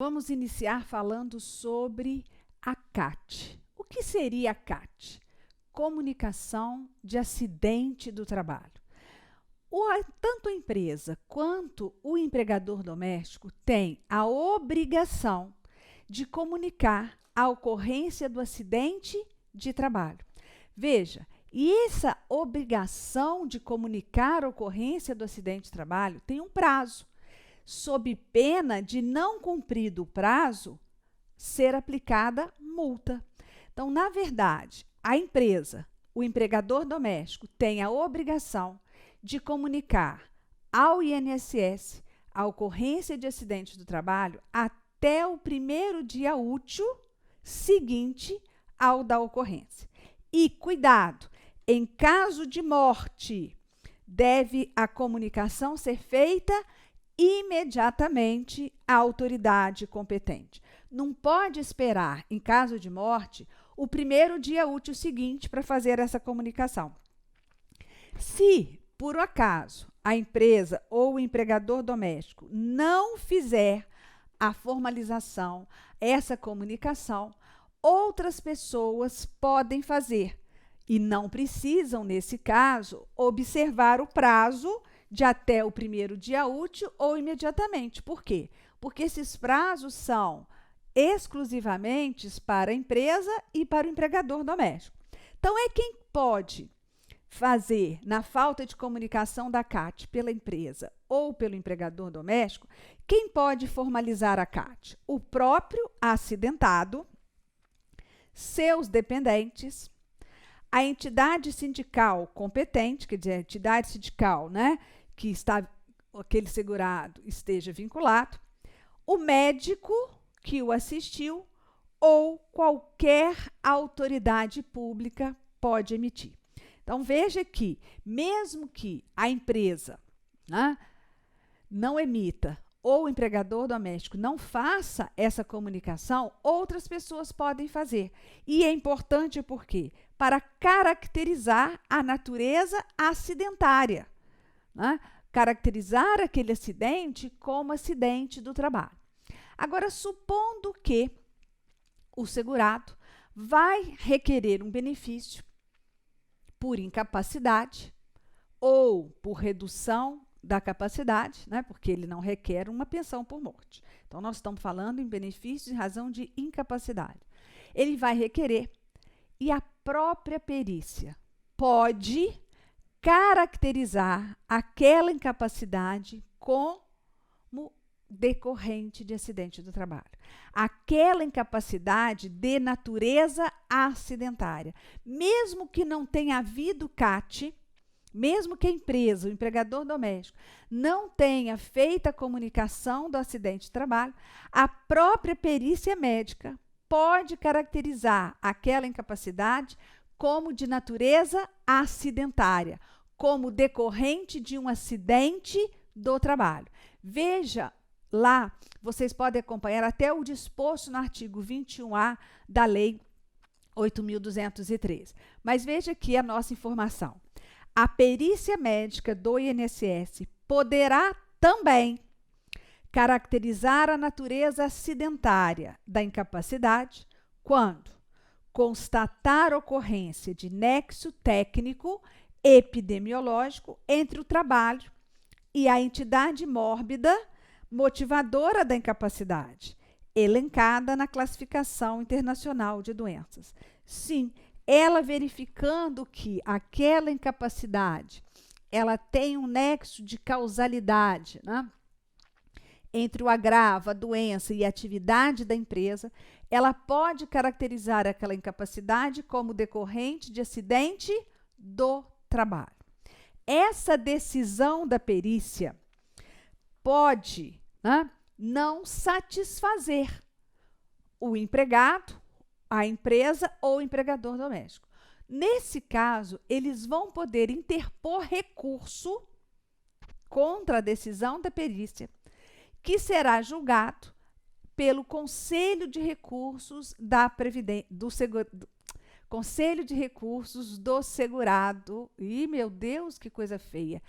Vamos iniciar falando sobre a CAT. O que seria a CAT? Comunicação de acidente do trabalho. Tanto a empresa quanto o empregador doméstico têm a obrigação de comunicar a ocorrência do acidente de trabalho. Veja, e essa obrigação de comunicar a ocorrência do acidente de trabalho tem um prazo, sob pena de não cumprido o prazo, ser aplicada multa. Então, na verdade, a empresa, o empregador doméstico, tem a obrigação de comunicar ao INSS a ocorrência de acidente do trabalho até o primeiro dia útil seguinte ao da ocorrência. E cuidado, em caso de morte, deve a comunicação ser feita imediatamente à autoridade competente. Não pode esperar, em caso de morte, o primeiro dia útil seguinte para fazer essa comunicação. Se, por acaso, a empresa ou o empregador doméstico não fizer a formalização, essa comunicação, outras pessoas podem fazer e não precisam, nesse caso, observar o prazo de até o primeiro dia útil ou imediatamente. Por quê? Porque esses prazos são exclusivamente para a empresa e para o empregador doméstico. Então, é quem pode fazer, na falta de comunicação da CAT pela empresa ou pelo empregador doméstico, quem pode formalizar a CAT? O próprio acidentado, seus dependentes, a entidade sindical competente, quer dizer, a entidade sindical, né, que aquele segurado esteja vinculado, o médico que o assistiu ou qualquer autoridade pública pode emitir. Então, veja que, mesmo que a empresa, né, não emita ou o empregador doméstico não faça essa comunicação, outras pessoas podem fazer. E é importante por quê? Para caracterizar a natureza acidentária, né? Caracterizar aquele acidente como acidente do trabalho. Agora, supondo que o segurado vai requerer um benefício por incapacidade ou por redução da capacidade, né, porque ele não requer uma pensão por morte. Então, nós estamos falando em benefícios em razão de incapacidade. Ele vai requerer e a própria perícia pode caracterizar aquela incapacidade como decorrente de acidente do trabalho. Aquela incapacidade de natureza acidentária. Mesmo que não tenha havido CAT, mesmo que a empresa, o empregador doméstico, não tenha feito a comunicação do acidente de trabalho, a própria perícia médica pode caracterizar aquela incapacidade como de natureza acidentária, como decorrente de um acidente do trabalho. Veja lá, vocês podem acompanhar até o disposto no artigo 21A da Lei 8.213. Mas veja aqui a nossa informação. A perícia médica do INSS poderá também caracterizar a natureza acidentária da incapacidade quando constatar ocorrência de nexo técnico epidemiológico entre o trabalho e a entidade mórbida motivadora da incapacidade, elencada na Classificação Internacional de Doenças. Sim, ela verificando que aquela incapacidade ela tem um nexo de causalidade, né, entre o agravo, a doença e a atividade da empresa, ela pode caracterizar aquela incapacidade como decorrente de acidente do trabalho. Essa decisão da perícia pode, né, não satisfazer o empregado, a empresa ou o empregador doméstico. Nesse caso, eles vão poder interpor recurso contra a decisão da perícia, que será julgado pelo Conselho de Recursos Conselho de Recursos do Segurado. Ih, meu Deus, que coisa feia!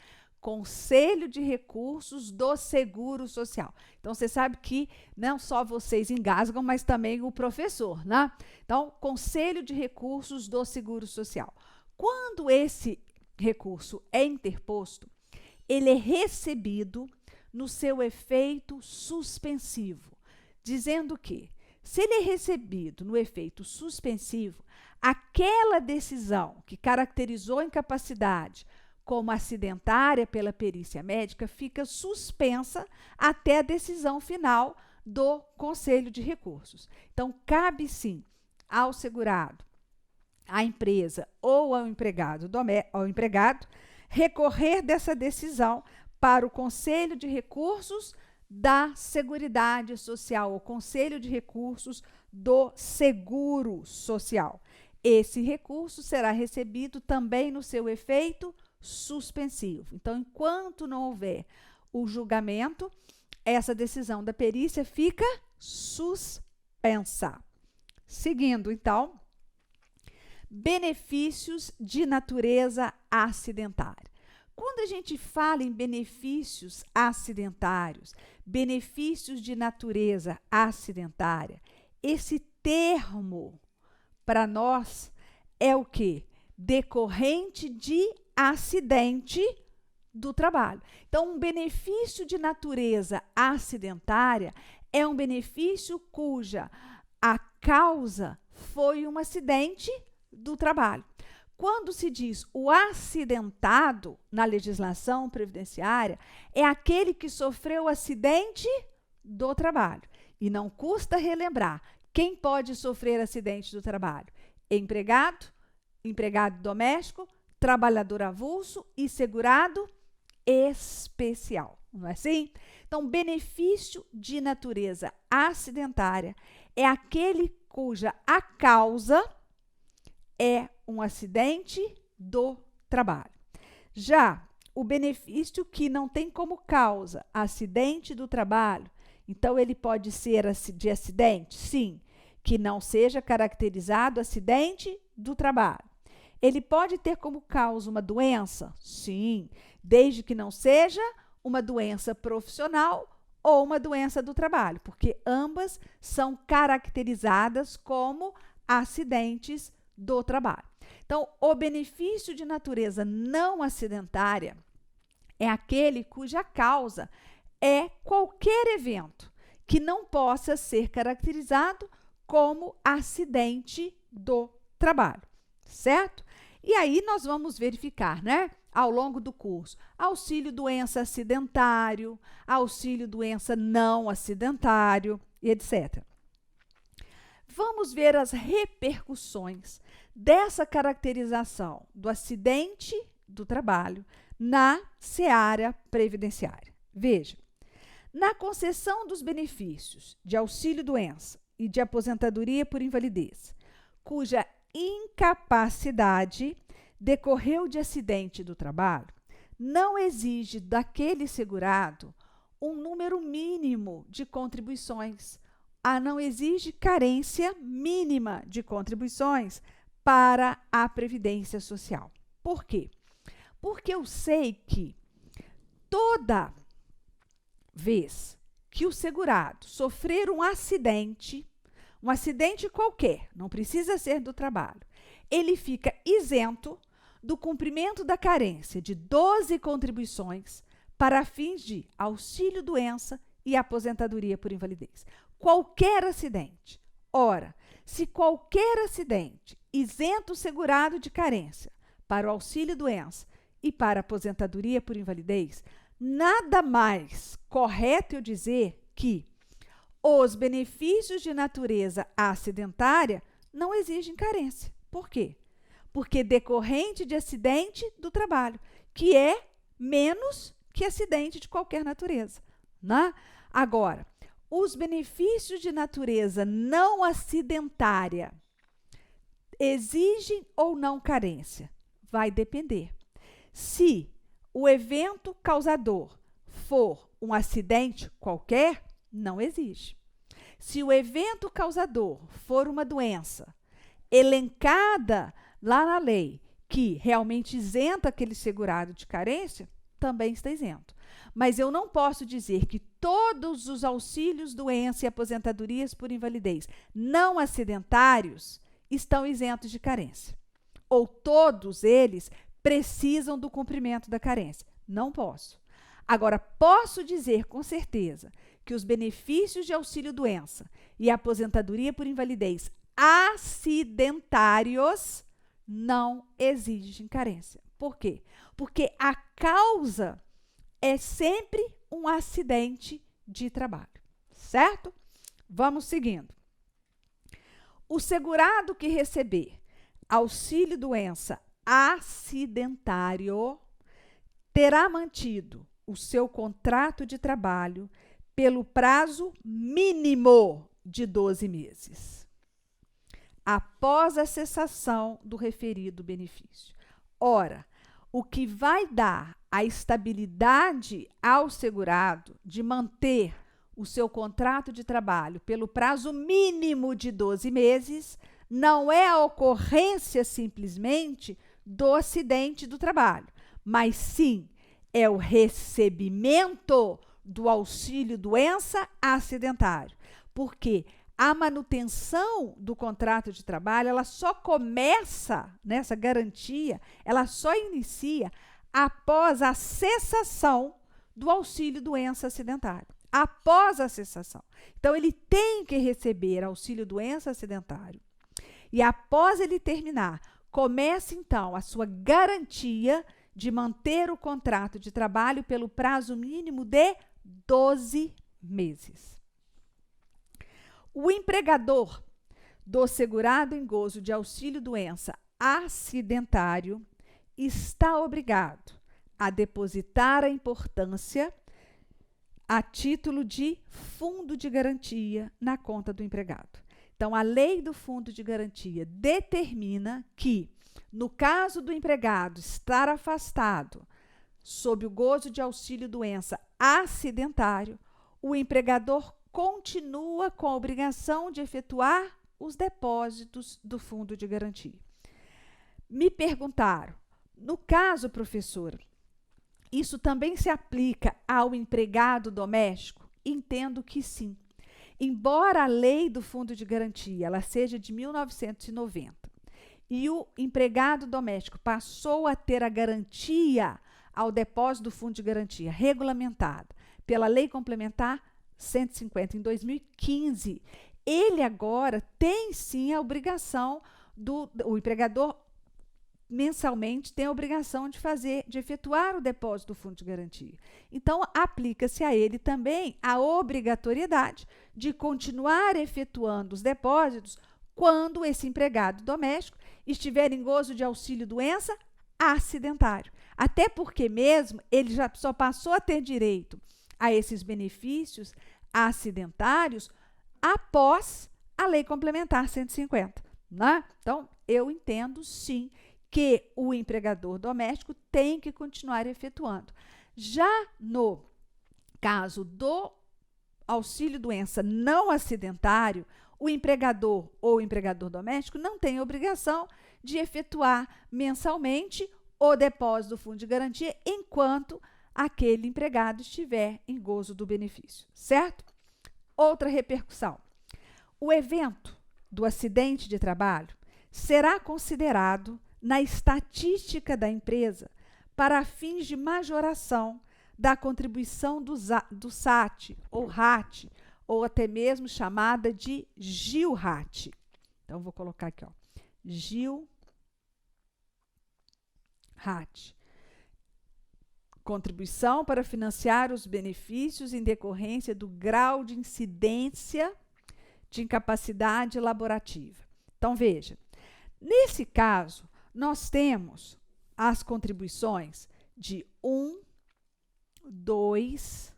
Conselho de Recursos do Seguro Social. Então, você sabe que não só vocês engasgam, mas também o professor, né? Então, Conselho de Recursos do Seguro Social. Quando esse recurso é interposto, ele é recebido no seu efeito suspensivo, dizendo que, se ele é recebido no efeito suspensivo, aquela decisão que caracterizou a incapacidade como acidentária pela perícia médica fica suspensa até a decisão final do Conselho de Recursos. Então, cabe sim ao segurado, à empresa ou ao empregado recorrer dessa decisão para o Conselho de Recursos da Seguridade Social, o Conselho de Recursos do Seguro Social. Esse recurso será recebido também no seu efeito suspensivo. Então, enquanto não houver o julgamento, essa decisão da perícia fica suspensa. Seguindo, então, benefícios de natureza acidentária. Quando a gente fala em benefícios acidentários, benefícios de natureza acidentária, esse termo para nós é o quê? Decorrente de acidente do trabalho. Então, um benefício de natureza acidentária é um benefício cuja a causa foi um acidente do trabalho. Quando se diz o acidentado na legislação previdenciária, é aquele que sofreu acidente do trabalho. E não custa relembrar, quem pode sofrer acidente do trabalho? Empregado, empregado doméstico, trabalhador avulso e segurado especial. Não é assim? Então, benefício de natureza acidentária é aquele cuja a causa é um acidente do trabalho. Já o benefício que não tem como causa acidente do trabalho, então ele pode ser de acidente? Sim, que não seja caracterizado acidente do trabalho. Ele pode ter como causa uma doença? Sim, desde que não seja uma doença profissional ou uma doença do trabalho, porque ambas são caracterizadas como acidentes do trabalho. Então, o benefício de natureza não acidentária é aquele cuja causa é qualquer evento que não possa ser caracterizado como acidente do trabalho, certo? E aí nós vamos verificar, né, ao longo do curso, auxílio doença acidentário, auxílio doença não acidentário, e etc. Vamos ver as repercussões dessa caracterização do acidente do trabalho na seara previdenciária. Veja, na concessão dos benefícios de auxílio-doença e de aposentadoria por invalidez, cuja incapacidade decorreu de acidente do trabalho, não exige daquele segurado um número mínimo de contribuições. Não exige carência mínima de contribuições para a Previdência Social. Por quê? Porque eu sei que toda vez que o segurado sofrer um acidente qualquer, não precisa ser do trabalho, ele fica isento do cumprimento da carência de 12 contribuições para fins de auxílio-doença e aposentadoria por invalidez. Qualquer acidente. Ora, se qualquer acidente isenta o segurado de carência para o auxílio-doença e para a aposentadoria por invalidez, nada mais correto eu dizer que os benefícios de natureza acidentária não exigem carência. Por quê? Porque decorrente de acidente do trabalho, que é menos que acidente de qualquer natureza, né? Agora, os benefícios de natureza não acidentária exigem ou não carência? Vai depender. Se o evento causador for um acidente qualquer, não exige. Se o evento causador for uma doença elencada lá na lei, que realmente isenta aquele segurado de carência, também está isento. Mas eu não posso dizer que todos os auxílios, doença e aposentadorias por invalidez não acidentários estão isentos de carência. Ou todos eles precisam do cumprimento da carência. Não posso. Agora, posso dizer com certeza que os benefícios de auxílio-doença e aposentadoria por invalidez acidentários não exigem carência. Por quê? Porque a causa é sempre um acidente de trabalho, certo? Vamos seguindo. O segurado que receber auxílio-doença acidentário terá mantido o seu contrato de trabalho pelo prazo mínimo de 12 meses, após a cessação do referido benefício. Ora, o que vai dar a estabilidade ao segurado de manter o seu contrato de trabalho pelo prazo mínimo de 12 meses não é a ocorrência simplesmente do acidente do trabalho, mas sim é o recebimento do auxílio-doença acidentário. Porque a manutenção do contrato de trabalho, ela só começa, nessa garantia, ela só inicia após a cessação do auxílio-doença acidentário. Após a cessação. Então, ele tem que receber auxílio-doença acidentário. E após ele terminar, começa, então, a sua garantia de manter o contrato de trabalho pelo prazo mínimo de 12 meses. O empregador do segurado em gozo de auxílio-doença acidentário está obrigado a depositar a importância a título de fundo de garantia na conta do empregado. Então, a lei do fundo de garantia determina que, no caso do empregado estar afastado sob o gozo de auxílio-doença acidentário, o empregador continua com a obrigação de efetuar os depósitos do fundo de garantia. Me perguntaram, no caso, professora, isso também se aplica ao empregado doméstico? Entendo que sim. Embora a lei do fundo de garantia ela seja de 1990 e o empregado doméstico passou a ter a garantia ao depósito do fundo de garantia regulamentada pela lei complementar 150 em 2015, ele agora tem sim a obrigação o empregador mensalmente tem a obrigação de efetuar o depósito do fundo de garantia. Então, aplica-se a ele também a obrigatoriedade de continuar efetuando os depósitos quando esse empregado doméstico estiver em gozo de auxílio-doença acidentário. Até porque mesmo ele já só passou a ter direito a esses benefícios acidentários após a lei complementar 150, né? Então, eu entendo sim que o empregador doméstico tem que continuar efetuando. Já no caso do auxílio-doença não acidentário, o empregador ou o empregador doméstico não tem obrigação de efetuar mensalmente o depósito do fundo de garantia enquanto aquele empregado estiver em gozo do benefício, certo? Outra repercussão. O evento do acidente de trabalho será considerado na estatística da empresa para fins de majoração da contribuição do SAT ou RAT, ou até mesmo chamada de GIL-RAT. Então, vou colocar aqui, ó, GIL-RAT. Contribuição para financiar os benefícios em decorrência do grau de incidência de incapacidade laborativa. Então, veja, nesse caso, nós temos as contribuições de 1, 2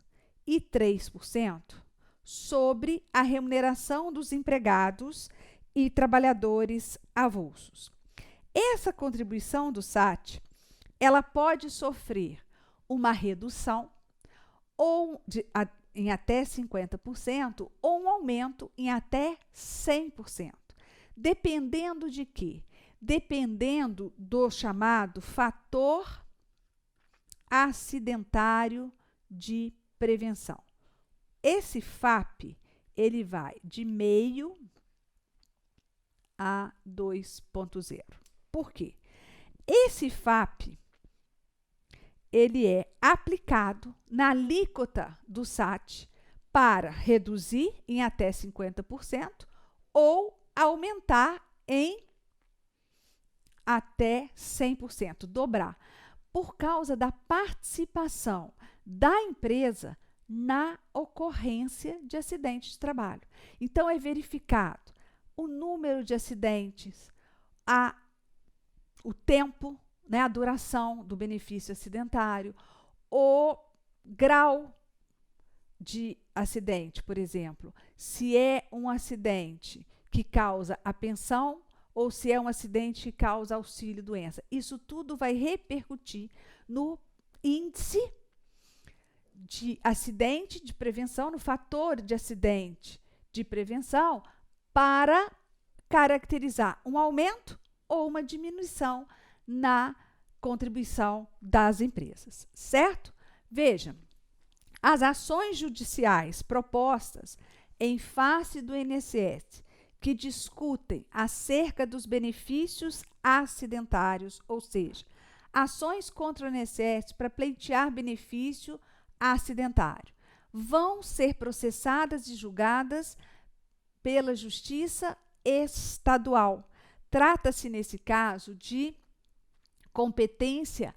e 3% sobre a remuneração dos empregados e trabalhadores avulsos. Essa contribuição do SAT, ela pode sofrer uma redução em até 50% ou um aumento em até 100%. Dependendo de quê? Dependendo do chamado fator acidentário de prevenção. Esse FAP, ele vai de 0,5 a 2,0. Por quê? Esse FAP, ele é aplicado na alíquota do SAT para reduzir em até 50% ou aumentar em até 100%, dobrar, por causa da participação da empresa na ocorrência de acidentes de trabalho. Então, é verificado o número de acidentes, o tempo, né, a duração do benefício acidentário, o grau de acidente, por exemplo, se é um acidente que causa a pensão ou se é um acidente que causa auxílio-doença. Isso tudo vai repercutir no índice de acidente de prevenção, no fator de acidente de prevenção, para caracterizar um aumento ou uma diminuição na contribuição das empresas, certo? Veja, as ações judiciais propostas em face do INSS que discutem acerca dos benefícios acidentários, ou seja, ações contra o INSS para pleitear benefício acidentário, vão ser processadas e julgadas pela Justiça Estadual. Trata-se, nesse caso, de competência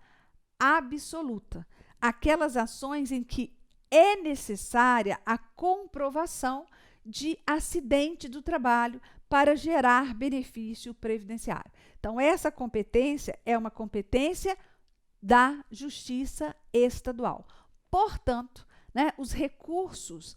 absoluta, aquelas ações em que é necessária a comprovação de acidente do trabalho para gerar benefício previdenciário. Então, essa competência é uma competência da Justiça Estadual. Portanto, né, os recursos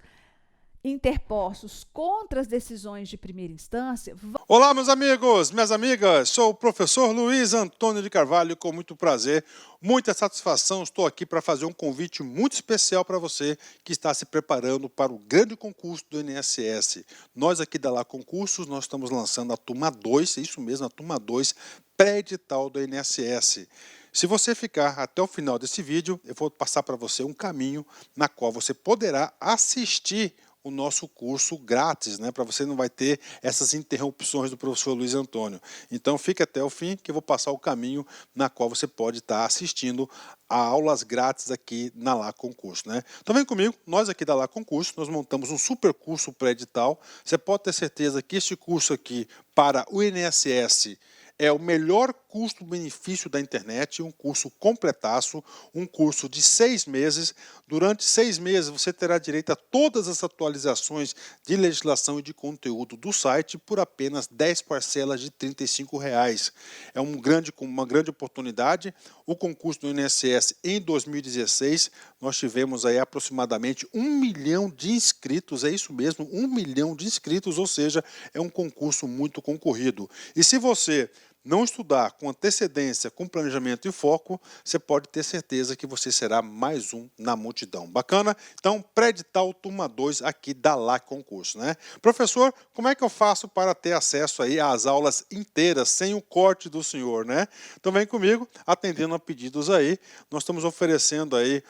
interpostos contra as decisões de primeira instância. Olá, meus amigos, minhas amigas, sou o professor Luiz Antônio de Carvalho, com muito prazer, muita satisfação, estou aqui para fazer um convite muito especial para você que está se preparando para o grande concurso do INSS. Nós aqui da Lá Concursos, nós estamos lançando a turma 2, é isso mesmo, a turma 2, pré-edital do INSS. Se você ficar até o final desse vídeo, eu vou passar para você um caminho na qual você poderá assistir o nosso curso grátis, né? Para você não vai ter essas interrupções do professor Luiz Antônio. Então fique até o fim que eu vou passar o caminho na qual você pode estar assistindo a aulas grátis aqui na Lá Concurso, né? Então vem comigo, nós aqui da Lá Concurso, nós montamos um super curso pré-edital. Você pode ter certeza que este curso aqui para o INSS é o melhor custo-benefício da internet, um curso completaço, um curso de 6 meses. Durante 6 meses você terá direito a todas as atualizações de legislação e de conteúdo do site por apenas 10 parcelas de R$ 35. É uma grande oportunidade. O concurso do INSS em 2016, nós tivemos aí aproximadamente 1 milhão de inscritos, é isso mesmo, 1 milhão de inscritos, ou seja, é um concurso muito concorrido. E se você não estudar com antecedência, com planejamento e foco, você pode ter certeza que você será mais um na multidão. Bacana? Então, pré-edital turma 2 aqui da Lá Concurso, né? Professor, como é que eu faço para ter acesso aí às aulas inteiras, sem o corte do senhor, né? Então vem comigo, atendendo a pedidos aí. Nós estamos oferecendo aí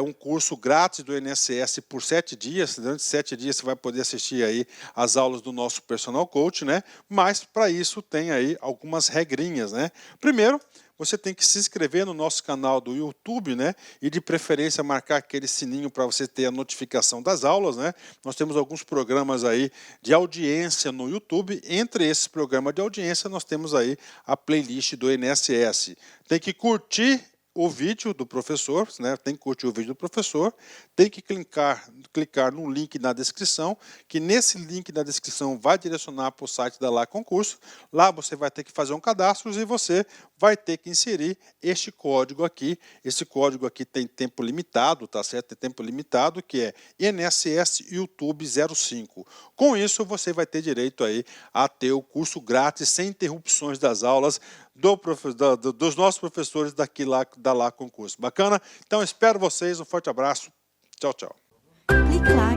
um curso grátis do INSS por 7 dias. Durante 7 dias você vai poder assistir aí as aulas do nosso personal coach, né? Mas para isso tem aí algumas regrinhas, né? Primeiro, você tem que se inscrever no nosso canal do YouTube, né? E de preferência marcar aquele sininho para você ter a notificação das aulas, né? Nós temos alguns programas aí de audiência no YouTube. Entre esses programas de audiência, nós temos aí a playlist do INSS. Tem que curtir o vídeo do professor, né? Tem que curtir o vídeo do professor, tem que clicar no link na descrição, que nesse link na descrição vai direcionar para o site da Lá Concurso. Lá você vai ter que fazer um cadastro e você vai ter que inserir este código aqui. Esse código aqui tem tempo limitado, tá certo? Tem tempo limitado, que é INSS YouTube 05. Com isso, você vai ter direito aí a ter o curso grátis, sem interrupções das aulas, dos nossos professores da Lá Concurso. Bacana? Então, espero vocês. Um forte abraço. Tchau, tchau. Clique lá.